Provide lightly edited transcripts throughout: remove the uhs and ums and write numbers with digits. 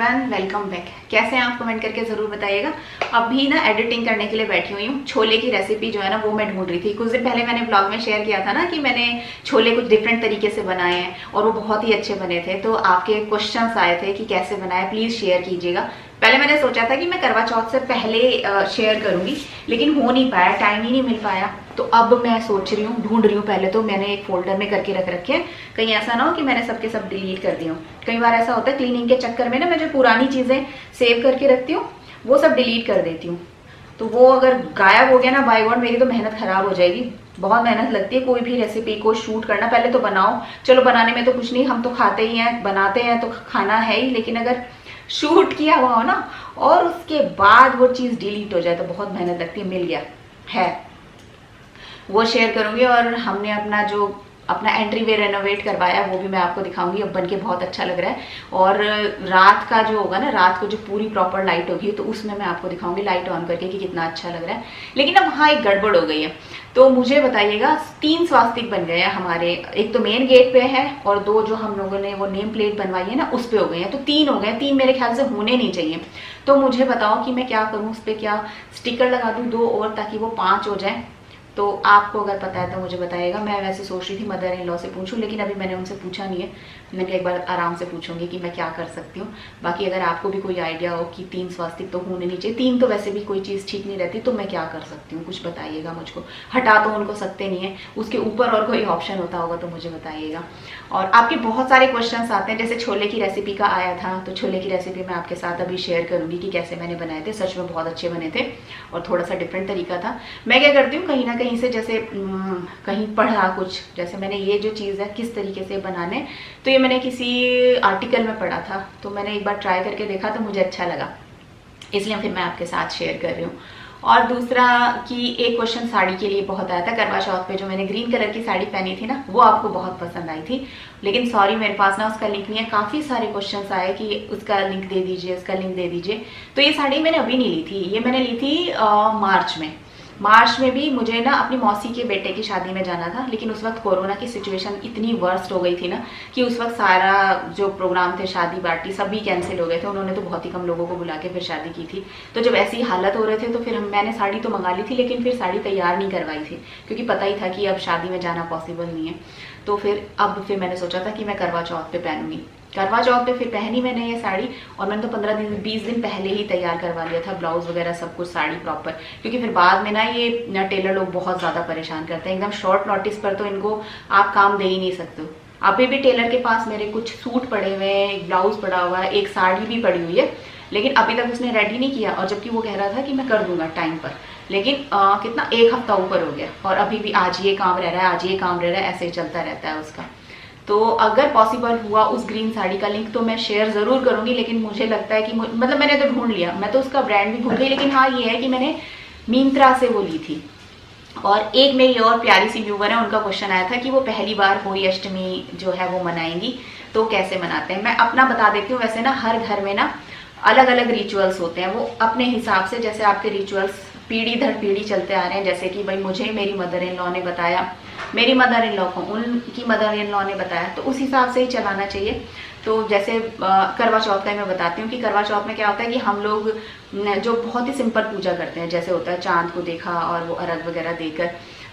Everyone, welcome back. कैसे हैं आप? कमेंट करके ज़रूर बताइएगा। अभी ना एडिटिंग करने के लिए बैठी हुई हूँ। छोले की रेसिपी जो है ना वो मैं ढूंढ रही थी। कुछ दिन पहले मैंने ब्लॉग में शेयर किया था ना कि मैंने छोले कुछ डिफरेंट तरीके से बनाए हैं और वो बहुत ही अच्छे बने थे। तो आपके क्वेश्चंस आए थे कि कैसे बनाए, प्लीज़ शेयर कीजिएगा। पहले मैंने सोचा था कि मैं करवा चौथ से पहले शेयर करूंगी, लेकिन हो नहीं पाया, टाइम ही नहीं मिल पाया। तो अब मैं सोच रही हूँ, ढूंढ रही हूँ। पहले तो मैंने एक फोल्डर में करके रख रखे हैं, कहीं ऐसा ना हो कि मैंने सबके सब डिलीट कर दिया हूँ। कई बार ऐसा होता है क्लीनिंग के चक्कर में ना, मैं जो पुरानी चीज़ें सेव करके रखती हूँ वो सब डिलीट कर देती हूँ। तो वो अगर गायब हो गया ना बाय गॉड, मेरी तो मेहनत खराब हो जाएगी। बहुत मेहनत लगती है कोई भी रेसिपी को शूट करना। पहले तो बनाओ, चलो बनाने में तो कुछ नहीं, हम तो खाते ही हैं, बनाते हैं तो खाना है ही, लेकिन अगर शूट किया हुआ हो ना और उसके बाद वो चीज़ डिलीट हो जाए तो बहुत मेहनत लगती है। मिल गया है, वो शेयर करूंगी। और हमने अपना एंट्री वे रेनोवेट करवाया, वो भी मैं आपको दिखाऊंगी। अब बनके बहुत अच्छा लग रहा है। और रात का जो होगा ना, रात को जो पूरी प्रॉपर लाइट होगी तो उसमें मैं आपको दिखाऊंगी लाइट ऑन करके कि कितना अच्छा लग रहा है। लेकिन अब हाँ, एक गड़बड़ हो गई है। तो मुझे बताइएगा, 3 स्वास्तिक बन गए हैं हमारे। एक तो मेन गेट पे है और 2 जो हम लोगों ने वो नेम प्लेट बनवाई है ना उस पे हो गए हैं। तो 3 हो गए। 3 मेरे ख्याल से होने नहीं चाहिए। तो मुझे बताओ कि मैं क्या करूँ, उस पर क्या स्टिकर लगा दूँ 2 और, ताकि वो 5 हो जाए। तो आपको अगर पता है तो मुझे बताइएगा। मैं वैसे सोच रही थी मदर इन लॉ से पूछूं, लेकिन अभी मैंने उनसे पूछा नहीं है। मैंने एक बार आराम से पूछूंगी कि मैं क्या कर सकती हूँ। बाकी अगर आपको भी कोई आइडिया हो कि 3 स्वास्तिक तो होने नहीं चाहिए, 3 तो वैसे भी कोई चीज़ ठीक नहीं रहती, तो मैं क्या कर सकती हूँ, कुछ बताइएगा मुझको। हटा तो उनको सकते नहीं है, उसके ऊपर और कोई ऑप्शन होता होगा तो मुझे बताइएगा। और आपके बहुत सारे क्वेश्चन आते हैं, जैसे छोले की रेसिपी का आया था, तो छोले की रेसिपी मैं आपके साथ अभी शेयर करूंगी कि कैसे मैंने बनाए थे। सच में बहुत अच्छे बने थे और थोड़ा सा डिफरेंट तरीका था। मैं क्या करती हूँ, कहीं ना कहीं से जैसे कहीं पढ़ा कुछ, जैसे मैंने ये जो चीज़ है किस तरीके से बनाने, तो ये मैंने किसी आर्टिकल में पढ़ा था, तो मैंने एक बार ट्राई करके देखा तो मुझे अच्छा लगा, इसलिए फिर मैं आपके साथ शेयर कर रही हूँ। और दूसरा कि एक क्वेश्चन साड़ी के लिए बहुत आया था। करवा चौथ पे जो मैंने ग्रीन कलर की साड़ी पहनी थी ना, वो आपको बहुत पसंद आई थी, लेकिन सॉरी मेरे पास ना उसका लिंक नहीं है। काफ़ी सारे क्वेश्चंस आए कि उसका लिंक दे दीजिए, उसका लिंक दे दीजिए। तो ये साड़ी मैंने अभी नहीं ली थी, ये मैंने ली थी मार्च में भी मुझे ना अपनी मौसी के बेटे की शादी में जाना था, लेकिन उस वक्त कोरोना की सिचुएशन इतनी वर्स्ट हो गई थी ना कि उस वक्त सारा जो प्रोग्राम थे, शादी पार्टी सभी कैंसिल हो गए थे। उन्होंने तो बहुत ही कम लोगों को बुला के फिर शादी की थी। तो जब ऐसी हालत हो रहे थे तो फिर मैंने साड़ी तो मंगा ली थी, लेकिन फिर साड़ी तैयार नहीं करवाई थी, क्योंकि पता ही था कि अब शादी में जाना पॉसिबल नहीं है। तो फिर मैंने सोचा था कि मैं करवा चौथ पे पहनूंगी। करवा चौथ पे फिर पहनी मैंने ये साड़ी, और मैंने तो 20 दिन पहले ही तैयार करवा लिया था, ब्लाउज वगैरह सब कुछ, साड़ी प्रॉपर। क्योंकि फिर बाद में ना ये टेलर लोग बहुत ज़्यादा परेशान करते हैं। एकदम शॉर्ट नोटिस पर तो इनको आप काम दे ही नहीं सकते हो। अभी भी टेलर के पास मेरे कुछ सूट पड़े हुए हैं, एक ब्लाउज पड़ा हुआ है, एक साड़ी भी पड़ी हुई है, लेकिन अभी तक उसने रेडी नहीं किया। और जबकि वो कह रहा था कि मैं कर दूंगा टाइम पर, लेकिन कितना 1 हफ्ता ऊपर हो गया और अभी भी आज ये काम रह रहा है, आज ये काम रह रहा है, ऐसे ही चलता रहता है उसका। तो अगर पॉसिबल हुआ उस ग्रीन साड़ी का लिंक तो मैं शेयर ज़रूर करूंगी, लेकिन मुझे लगता है कि मतलब मैंने तो ढूंढ लिया, मैं तो उसका ब्रांड भी भूल गई। लेकिन हाँ, ये है कि मैंने मिंत्रा से वो ली थी। और एक मेरी और प्यारी सी व्यूवर है, उनका क्वेश्चन आया था कि वो पहली बार होली अष्टमी जो है वो मनाएंगी, तो कैसे मनाते हैं। मैं अपना बता देती हूँ। वैसे ना हर घर में ना अलग अलग रिचुअल्स होते हैं, वो अपने हिसाब से, जैसे आपके रिचुअल्स पीढ़ी दर पीढ़ी चलते आ रहे हैं। जैसे कि भाई मुझे मेरी मदर इन लॉ ने बताया, मेरी मदर इन लॉ को उनकी मदर इन लॉ ने बताया, तो उस हिसाब से ही चलाना चाहिए। तो जैसे करवा चौथ का मैं बताती हूँ कि करवा चौथ में क्या होता है कि हम लोग जो बहुत ही सिंपल पूजा करते हैं, जैसे होता है चांद को देखा और वो अर्घ वगैरह देकर।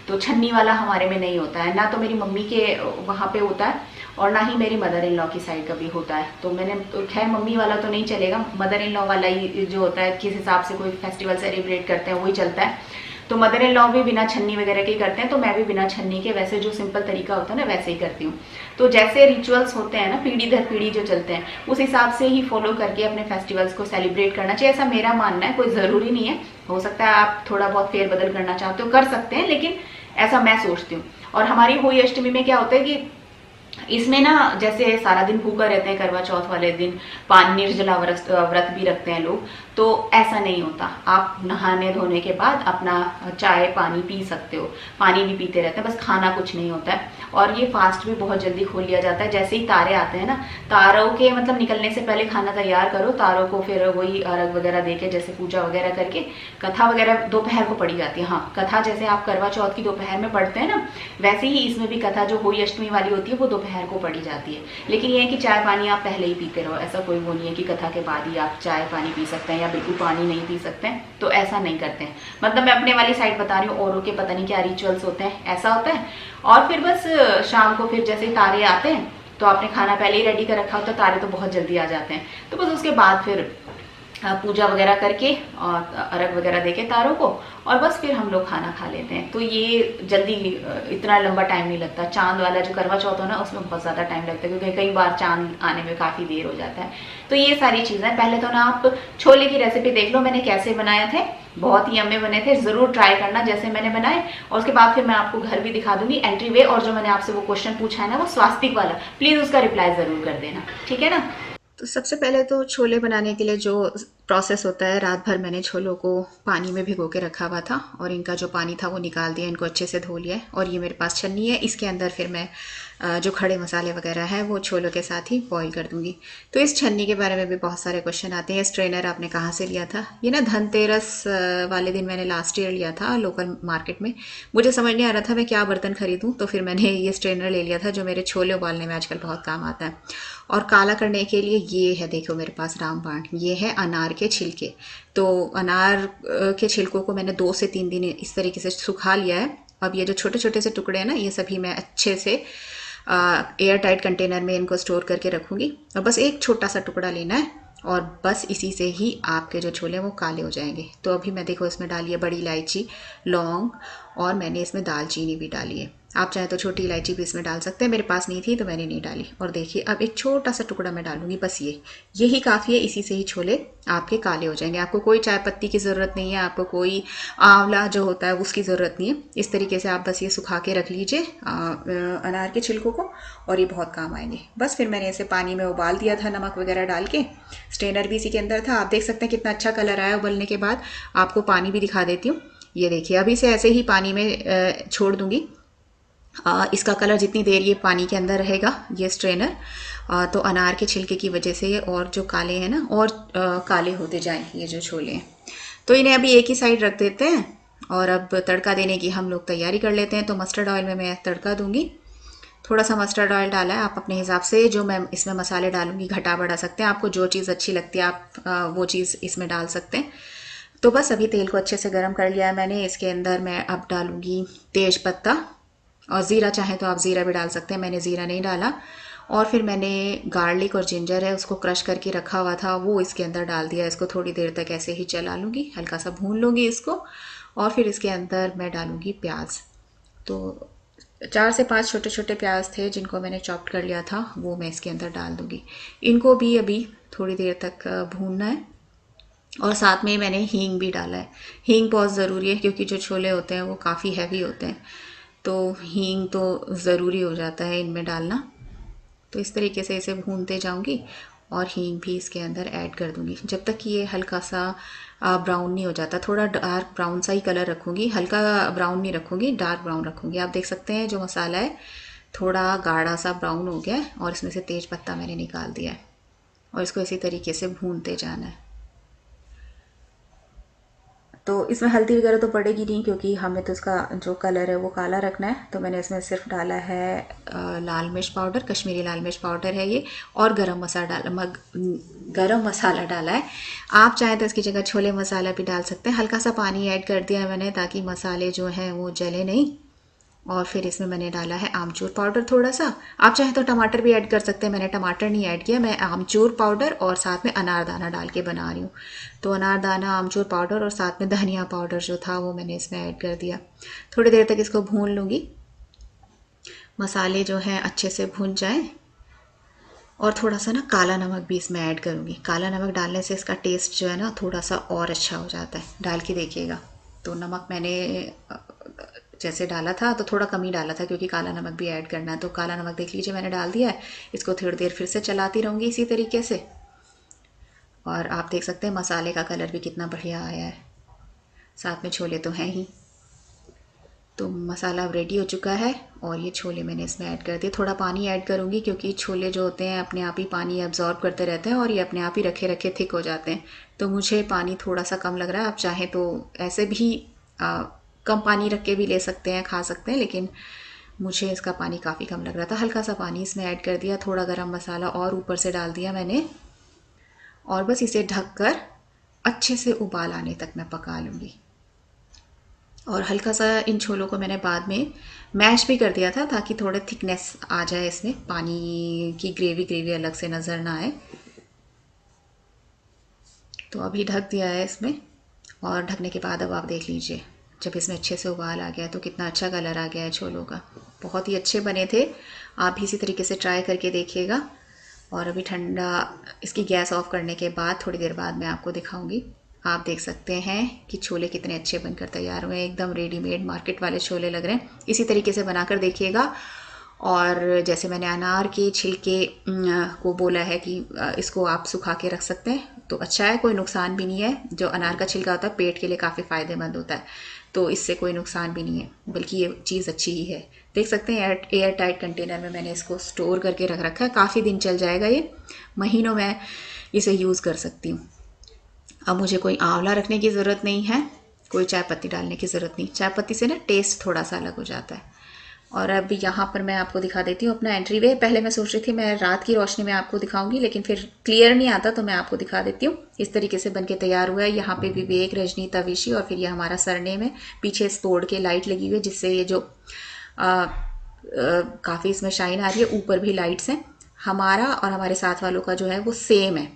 तो छन्नी वाला हमारे में नहीं होता है, ना तो मेरी मम्मी के वहाँ पे होता है और ना ही मेरी मदर इन लॉ की साइड का भी होता है। तो मैंने तो खैर मम्मी वाला तो नहीं चलेगा, मदर इन लॉ वाला ही जो होता है, किस हिसाब से कोई फेस्टिवल सेलिब्रेट करते हैं वही चलता है। तो मदर इन लॉ भी बिना छन्नी वगैरह के करते हैं, तो मैं भी बिना छन्नी के वैसे जो सिंपल तरीका होता है ना वैसे ही करती हूँ। तो जैसे रिचुअल्स होते हैं ना पीढ़ी दर पीढ़ी जो चलते हैं, उस हिसाब से ही फॉलो करके अपने फेस्टिवल्स को सेलिब्रेट करना चाहिए, ऐसा मेरा मानना है। कोई ज़रूरी नहीं है, हो सकता है आप थोड़ा बहुत फेरबदल करना चाहते हो, कर सकते हैं, लेकिन ऐसा मैं सोचती हूँ। और हमारी होली अष्टमी में क्या होता है कि इसमें ना जैसे सारा दिन भूखा रहते हैं, करवा चौथ वाले दिन पान निर्जला व्रत भी रखते हैं लोग। तो ऐसा नहीं होता। आप नहाने धोने के बाद अपना चाय पानी पी सकते हो, पानी भी पीते रहते हैं, बस खाना कुछ नहीं होता है। और ये फास्ट भी बहुत जल्दी खोल लिया जाता है। जैसे ही तारे आते हैं ना, तारों के मतलब निकलने से पहले खाना तैयार करो, तारों को फिर वही अर्घ वगैरह देके जैसे पूजा वगैरह करके कथा वगैरह दोपहर को पढ़ी जाती है। हाँ, कथा जैसे आप करवा चौथ की दोपहर में पढ़ते हैं ना, वैसे ही इसमें भी कथा जो होली अष्टमी वाली होती है वो दोपहर को पढ़ी जाती है। लेकिन ये है कि चाय पानी आप पहले ही पीते रहो, ऐसा कोई वो नहीं है कि कथा के बाद ही आप चाय पानी पी सकते हैं या बिल्कुल पानी नहीं पी सकते हैं, तो ऐसा नहीं करते हैं। मतलब मैं अपने वाली साइड बता रही हूँ, औरों के पता नहीं क्या रिचुअल्स होते हैं, ऐसा होता है। और फिर बस शाम को फिर जैसे तारे आते हैं तो आपने खाना पहले ही रेडी कर रखा होता है, तारे तो बहुत जल्दी आ जाते हैं, तो बस उसके बाद फिर पूजा वगैरह करके और अर्घ वगैरह देके तारों को, और बस फिर हम लोग खाना खा लेते हैं। तो ये जल्दी इतना लंबा टाइम नहीं लगता। चांद वाला जो करवा चौथ है ना, उसमें बहुत ज़्यादा टाइम लगता है, क्योंकि कई बार चांद आने में काफ़ी देर हो जाता है। तो ये सारी चीज़ें, पहले तो ना आप छोले की रेसिपी देख लो मैंने कैसे बनाए थे, बहुत ही यम्मी बने थे, ज़रूर ट्राई करना जैसे मैंने बनाए। और उसके बाद फिर मैं आपको घर भी दिखा दूंगी, एंट्री वे, और जो मैंने आपसे वो क्वेश्चन पूछा है ना वो स्वास्तिक वाला, प्लीज़ उसका रिप्लाई ज़रूर कर देना, ठीक है ना। तो सबसे पहले तो छोले बनाने के लिए जो प्रोसेस होता है, रात भर मैंने छोलों को पानी में भिगो के रखा हुआ था और इनका जो पानी था वो निकाल दिया, इनको अच्छे से धो लिया है। और ये मेरे पास छन्नी है, इसके अंदर फिर मैं जो खड़े मसाले वगैरह हैं वो छोलों के साथ ही बॉईल कर दूंगी। तो इस छन्नी के बारे में भी बहुत सारे क्वेश्चन आते हैं, स्ट्रेनर आपने कहाँ से लिया था? ये ना धनतेरस वाले दिन मैंने लास्ट ईयर लिया था लोकल मार्केट में। मुझे समझ नहीं आ रहा था मैं क्या बर्तन खरीदूँ, तो फिर मैंने ये स्ट्रेनर ले लिया था जो मेरे छोले उबालने में आजकल बहुत काम आता है। और काला करने के लिए ये है, देखो मेरे पास रामबाण, ये है अनार के छिलके। तो अनार के छिलकों को मैंने 2 से 3 दिन इस तरीके से सुखा लिया है। अब ये जो छोटे छोटे से टुकड़े हैं ना, ये सभी मैं अच्छे से एयर टाइट कंटेनर में इनको स्टोर करके रखूँगी। और बस एक छोटा सा टुकड़ा लेना है और बस इसी से ही आपके जो छोले हैं वो काले हो जाएंगे। तो अभी मैं देखो इसमें डाली है बड़ी इलायची, लौंग, और मैंने इसमें दालचीनी भी डाली है। आप चाहे तो छोटी इलायची भी इसमें डाल सकते हैं, मेरे पास नहीं थी तो मैंने नहीं डाली। और देखिए अब एक छोटा सा टुकड़ा मैं डालूंगी, बस यही काफ़ी है, इसी से ही छोले आपके काले हो जाएंगे। आपको कोई चाय पत्ती की ज़रूरत नहीं है, आपको कोई आंवला जो होता है उसकी ज़रूरत नहीं है। इस तरीके से आप बस ये सुखा के रख लीजिए अनार के छिलकों को, और ये बहुत काम आएंगे। बस फिर मैंने इसे पानी में उबाल दिया था नमक वगैरह डाल के, स्ट्रेनर भी इसी के अंदर था। आप देख सकते हैं कितना अच्छा कलर आया उबलने के बाद। आपको पानी भी दिखा देती हूँ, ये देखिए अभी से ऐसे ही पानी में छोड़ दूंगी। इसका कलर जितनी देर ये पानी के अंदर रहेगा ये स्ट्रेनर, तो अनार के छिलके की वजह से ये और जो काले हैं ना और काले होते जाएं ये जो छोले हैं। तो इन्हें अभी एक ही साइड रख देते हैं और अब तड़का देने की हम लोग तैयारी कर लेते हैं। तो मस्टर्ड ऑयल में मैं तड़का दूंगी, थोड़ा सा मस्टर्ड ऑयल डाला है, आप अपने हिसाब से जो मैं इसमें मसाले डालूंगी घटा बढ़ा सकते हैं। आपको जो चीज़ अच्छी लगती है आप वो चीज़ इसमें डाल सकते हैं। तो बस अभी तेल को अच्छे से गर्म कर लिया है मैंने। इसके अंदर मैं अब डालूंगी तेज पत्ता, और ज़ीरा चाहे तो आप ज़ीरा भी डाल सकते हैं, मैंने ज़ीरा नहीं डाला। और फिर मैंने गार्लिक और जिंजर है उसको क्रश करके रखा हुआ था वो इसके अंदर डाल दिया। इसको थोड़ी देर तक ऐसे ही चला लूँगी, हल्का सा भून लूँगी इसको। और फिर इसके अंदर मैं डालूँगी प्याज। तो 4 से 5 छोटे छोटे प्याज थे जिनको मैंने चॉप्ड कर लिया था, वो मैं इसके अंदर डाल दूँगी। इनको भी अभी थोड़ी देर तक भूनना है। और साथ में मैंने हींग भी डाला है। हींग बहुत ज़रूरी है क्योंकि जो छोले होते हैं वो काफ़ी हैवी होते हैं, तो हींग तो ज़रूरी हो जाता है इनमें डालना। तो इस तरीके से इसे भूनते जाऊंगी और हींग भी इसके अंदर ऐड कर दूंगी जब तक कि ये हल्का सा ब्राउन नहीं हो जाता। थोड़ा डार्क ब्राउन सा ही कलर रखूँगी, हल्का ब्राउन नहीं रखूँगी, डार्क ब्राउन रखूँगी। आप देख सकते हैं जो मसाला है थोड़ा गाढ़ा सा ब्राउन हो गया है और इसमें से तेज पत्ता मैंने निकाल दिया है और इसको इसी तरीके से भूनते जाना है। तो इसमें हल्दी वगैरह तो पड़ेगी नहीं क्योंकि हमें तो इसका जो कलर है वो काला रखना है। तो मैंने इसमें सिर्फ डाला है लाल मिर्च पाउडर, कश्मीरी लाल मिर्च पाउडर है ये, और गरम मसाला डाला है। आप चाहें तो इसकी जगह छोले मसाला भी डाल सकते हैं। हल्का सा पानी ऐड कर दिया है मैंने ताकि मसाले जो हैं वो जले नहीं। और फिर इसमें मैंने डाला है आमचूर पाउडर थोड़ा सा। आप चाहे तो टमाटर भी ऐड कर सकते हैं, मैंने टमाटर नहीं ऐड किया। मैं आमचूर पाउडर और साथ में अनारदाना डाल के बना रही हूँ। तो अनारदाना, आमचूर पाउडर और साथ में धनिया पाउडर जो था वो मैंने इसमें ऐड कर दिया। थोड़ी देर तक इसको भून लूँगी, मसाले जो हैं अच्छे से भून जाएं। और थोड़ा सा ना काला नमक भी इसमें ऐड करूँगी। काला नमक डालने से इसका टेस्ट जो है ना थोड़ा सा और अच्छा हो जाता है, डाल के देखिएगा। तो नमक मैंने जैसे डाला था तो थोड़ा कम ही डाला था क्योंकि काला नमक भी ऐड करना है। तो काला नमक देख लीजिए मैंने डाल दिया है। इसको थोड़ी देर फिर से चलाती रहूँगी इसी तरीके से। और आप देख सकते हैं मसाले का कलर भी कितना बढ़िया आया है, साथ में छोले तो हैं ही। तो मसाला अब रेडी हो चुका है और ये छोले मैंने इसमें ऐड कर दिए। थोड़ा पानी ऐड करूँगी क्योंकि छोले जो होते हैं अपने आप ही पानी एब्जॉर्ब करते रहते हैं और ये अपने आप ही रखे रखे थिक हो जाते हैं। तो मुझे पानी थोड़ा सा कम लग रहा है। आप चाहें तो ऐसे भी कम पानी रख के भी ले सकते हैं, खा सकते हैं, लेकिन मुझे इसका पानी काफ़ी कम लग रहा था। हल्का सा पानी इसमें ऐड कर दिया, थोड़ा गरम मसाला और ऊपर से डाल दिया मैंने, और बस इसे ढककर अच्छे से उबाल आने तक मैं पका लूँगी। और हल्का सा इन छोलों को मैंने बाद में मैश भी कर दिया था ताकि थोड़ा थिकनेस आ जाए इसमें, पानी की ग्रेवी अलग से नज़र ना आए। तो अभी ढक दिया है इसमें, और ढकने के बाद अब आप देख लीजिए जब इसमें अच्छे से उबाल आ गया तो कितना अच्छा कलर आ गया है छोलों का। बहुत ही अच्छे बने थे। आप भी इसी तरीके से ट्राई करके देखिएगा। और अभी ठंडा, इसकी गैस ऑफ करने के बाद थोड़ी देर बाद मैं आपको दिखाऊंगी। आप देख सकते हैं कि छोले कितने अच्छे बनकर तैयार हुए हैं, एकदम रेडीमेड मार्केट वाले छोले लग रहे हैं। इसी तरीके से बनाकर देखिएगा। और जैसे मैंने अनार के छिलके को बोला है कि इसको आप सुखा के रख सकते हैं तो अच्छा है, कोई नुकसान भी नहीं है। जो अनार का छिलका होता है पेट के लिए काफ़ी फ़ायदेमंद होता है, तो इससे कोई नुकसान भी नहीं है, बल्कि ये चीज़ अच्छी ही है। देख सकते हैं एयर टाइट कंटेनर में मैंने इसको स्टोर करके रख रखा है। काफ़ी दिन चल जाएगा, ये महीनों में इसे यूज़ कर सकती हूँ। अब मुझे कोई आंवला रखने की ज़रूरत नहीं है, कोई चाय पत्ती डालने की ज़रूरत नहीं। चाय पत्ती से ना टेस्ट थोड़ा सा अलग हो जाता है। और अब यहाँ पर मैं आपको दिखा देती हूँ अपना एंट्री वे। पहले मैं सोच रही थी मैं रात की रोशनी में आपको दिखाऊंगी, लेकिन फिर क्लियर नहीं आता तो मैं आपको दिखा देती हूँ। इस तरीके से बनके तैयार हुआ है। यहाँ पे विवेक, रजनी, तविशी और फिर ये हमारा सरनेम है। पीछे इस तोड़ के लाइट लगी हुई है जिससे ये जो काफ़ी इसमें शाइन आ रही है। ऊपर भी लाइट्स हैं। हमारा और हमारे साथ वालों का जो है वो सेम है,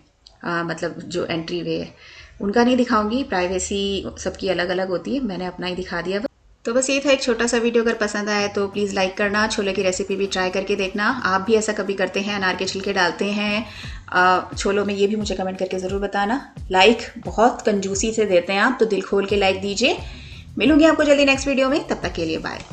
मतलब जो एंट्री वे है उनका नहीं दिखाऊंगी, प्राइवेसी सबकी अलग अलग होती है, मैंने अपना ही दिखा दिया। तो बस ये था एक छोटा सा वीडियो। अगर पसंद आए तो प्लीज़ लाइक करना। छोले की रेसिपी भी ट्राई करके देखना। आप भी ऐसा कभी करते हैं, अनार के छिलके डालते हैं छोलों में, ये भी मुझे कमेंट करके ज़रूर बताना। लाइक बहुत कंजूसी से देते हैं आप, तो दिल खोल के लाइक दीजिए। मिलूंगी आपको जल्दी नेक्स्ट वीडियो में, तब तक के लिए बाय।